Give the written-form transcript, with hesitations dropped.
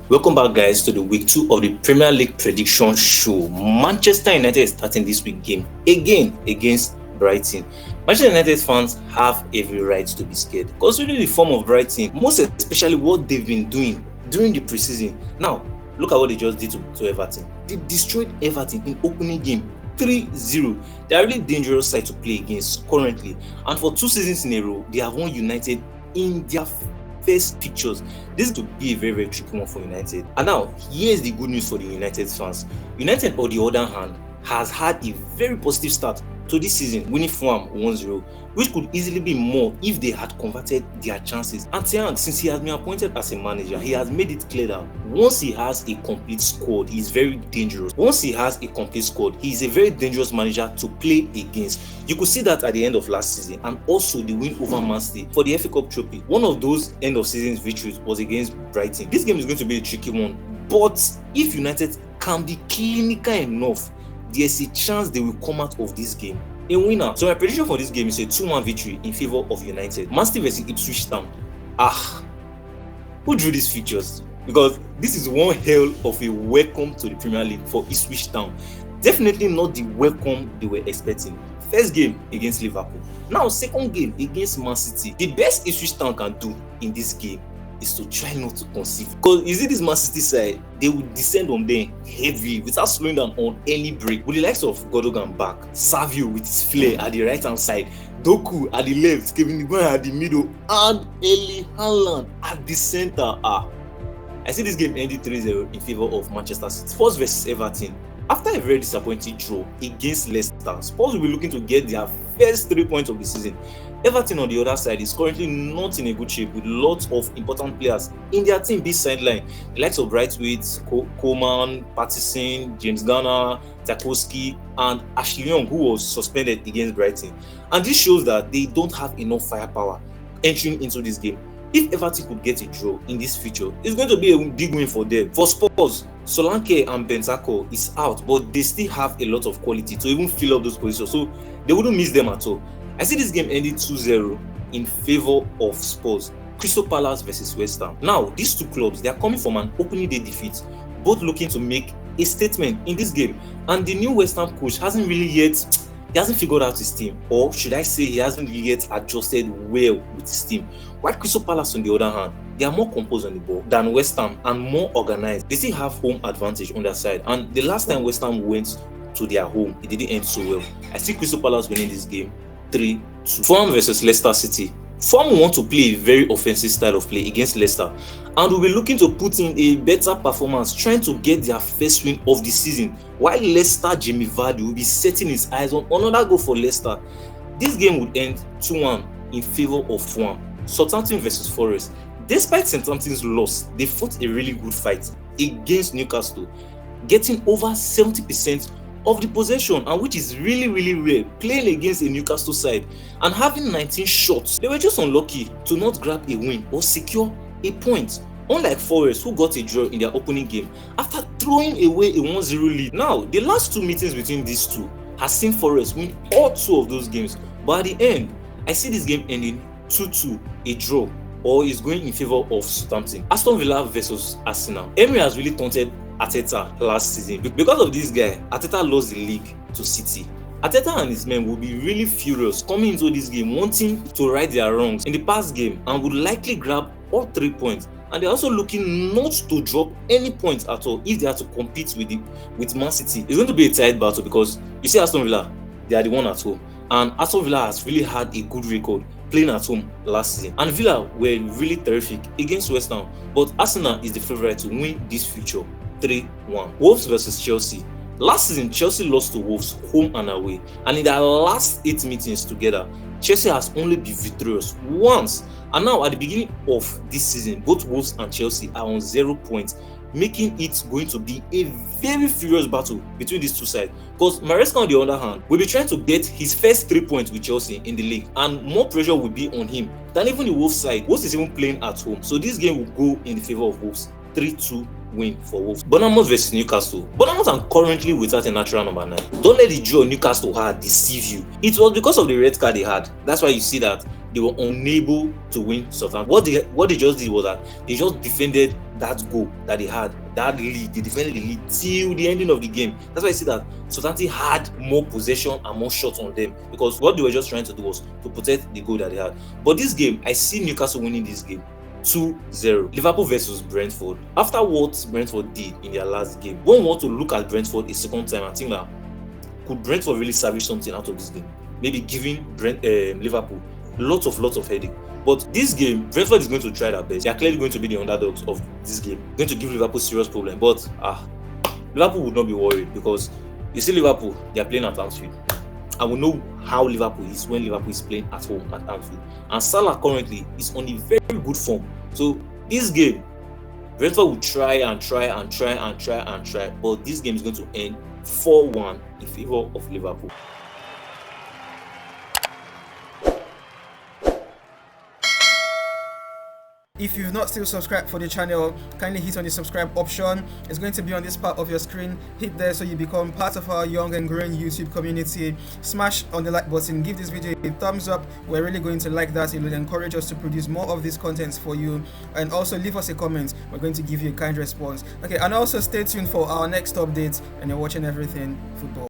Welcome back, guys, to the week 2 of the Premier League prediction show. Manchester United is starting this week game again against Brighton. Manchester United fans have every right to be scared, considering the form of Brighton, most especially what they've been doing during the preseason. Now, look at what they just did to Everton. They destroyed Everton in opening game 3-0. They are a really dangerous side to play against currently, and for 2 seasons in a row, they have won United in their first pictures. This is to be a very tricky one for United. And now, here's the good news for the United fans. United, on the other hand, has had a very positive start to this season, winning Fulham 1-0, which could easily be more if they had converted their chances. And Thiago, since he has been appointed as a manager, he has made it clear that once he has a complete squad, he is very dangerous. Once he has a complete squad, he is a very dangerous manager to play against. You could see that at the end of last season, and also the win over Man City for the FA Cup trophy. One of those end of season victories was against Brighton. This game is going to be a tricky one, but if United can be clinical enough, there's a chance they will come out of this game a winner. So my prediction for this game is a 2-1 victory in favor of United. Man City versus Ipswich Town. Who drew these features? Because this is one hell of a welcome to the Premier League for Ipswich Town. Definitely not the welcome they were expecting. First game against Liverpool. Now second game against Man City. The best Ipswich Town can do in this game is to try not to concede. Because you see this Man City side, they will descend on them heavily without slowing down on any break. With the likes of Gundogan back, Savio with his flair at the right hand side, Doku at the left, Kevin De Bruyne at the middle, and Haaland at the center. I see this game ending 3-0 in favor of Manchester City. Spurs versus Everton. After a very disappointing draw against Leicester, Spurs will be looking to get their first 3 points of the season. Everton, on the other side, is currently not in a good shape with lots of important players in their team being sidelined. The likes of Brightwaite, Coleman, Patterson, James Garner, Tarkowski, and Ashley Young, who was suspended against Brighton. And this shows that they don't have enough firepower entering into this game. If Everton could get a draw in this feature, it's going to be a big win for them. For Spurs, Solanke and Bentancur is out, but they still have a lot of quality to even fill up those positions, so they wouldn't miss them at all. I see this game ending 2-0 in favor of Spurs. Crystal Palace versus West Ham. Now, these two clubs, they are coming from an opening day defeat, both looking to make a statement in this game. And the new West Ham coach hasn't figured out his team, or should I say he hasn't really yet adjusted well with his team. While Crystal Palace, on the other hand, they are more composed on the ball than West Ham and more organized. They still have home advantage on their side, and the last time West Ham went to their home, it didn't end so well. I see Crystal Palace winning this game 3-2. Fulham versus Leicester City. Fulham want to play a very offensive style of play against Leicester, and will be looking to put in a better performance, trying to get their first win of the season, while Leicester Jamie Vardy will be setting his eyes on another goal for Leicester. This game would end 2-1 in favor of Fulham. Southampton versus Forest. Despite Southampton's loss, they fought a really good fight against Newcastle, getting over 70% of the possession, and which is really rare playing against a Newcastle side, and having 19 shots. They were just unlucky to not grab a win or secure a point, unlike Forest, who got a draw in their opening game after throwing away a 1-0 lead. Now, the last 2 meetings between these two has seen Forest win all 2 of those games, but at the end, I see this game ending 2-2, a draw, or is going in favor of Southampton. Aston Villa versus Arsenal. Emery has really taunted Arteta last season. Because of this guy, Arteta lost the league to City. Arteta and his men will be really furious coming into this game, wanting to right their wrongs in the past game, and would likely grab all 3 points. And they're also looking not to drop any points at all if they are to compete with Man City. It's going to be a tight battle, because you see Aston Villa, they are the one at home, and Aston Villa has really had a good record playing at home last season, and Villa were really terrific against West Ham, but Arsenal is the favourite to win this fixture 3-1. Wolves versus Chelsea. Last season, Chelsea lost to Wolves home and away, and in their last 8 meetings together, Chelsea has only been victorious once. And now at the beginning of this season, both Wolves and Chelsea are on 0 points, making it going to be a very furious battle between these two sides. Because Maresca, on the other hand, will be trying to get his first 3 points with Chelsea in the league, and more pressure will be on him than even the Wolves side. Wolves is even playing at home, so this game will go in the favour of Wolves. 3-2 win for Wolves. Bournemouth versus Newcastle. Bournemouth are currently without a natural number 9. Don't let the draw Newcastle had deceive you. It was because of the red card they had. That's why you see that they were unable to win Southampton. What they just did was that they just defended that goal that they had, that lead, they defended the lead till the ending of the game. That's why I see that Southampton had more possession and more shots on them, because what they were just trying to do was to protect the goal that they had. But this game, I see Newcastle winning this game 2-0. Liverpool versus Brentford. After what Brentford did in their last game, one want to look at Brentford a second time and think that could Brentford really salvage something out of this game? Maybe giving Liverpool lots of headache. But this game, Brentford is going to try their best. They are clearly going to be the underdogs of this game, going to give Liverpool serious problem. But Liverpool would not be worried, because you see Liverpool, they are playing at Anfield. And we know how Liverpool is when Liverpool is playing at home at Anfield. And Salah currently is on a very good form. So this game, Brentford will try, but this game is going to end 4-1 in favor of Liverpool. If you've not still subscribed for the channel, kindly hit on the subscribe option. It's going to be on this part of your screen. Hit there so you become part of our young and growing YouTube community. Smash on the like button, give this video a thumbs up. We're really going to like that. It will encourage us to produce more of these contents for you. And also leave us a comment. We're going to give you a kind response. Okay, and also stay tuned for our next updates. And you're watching Everything Football.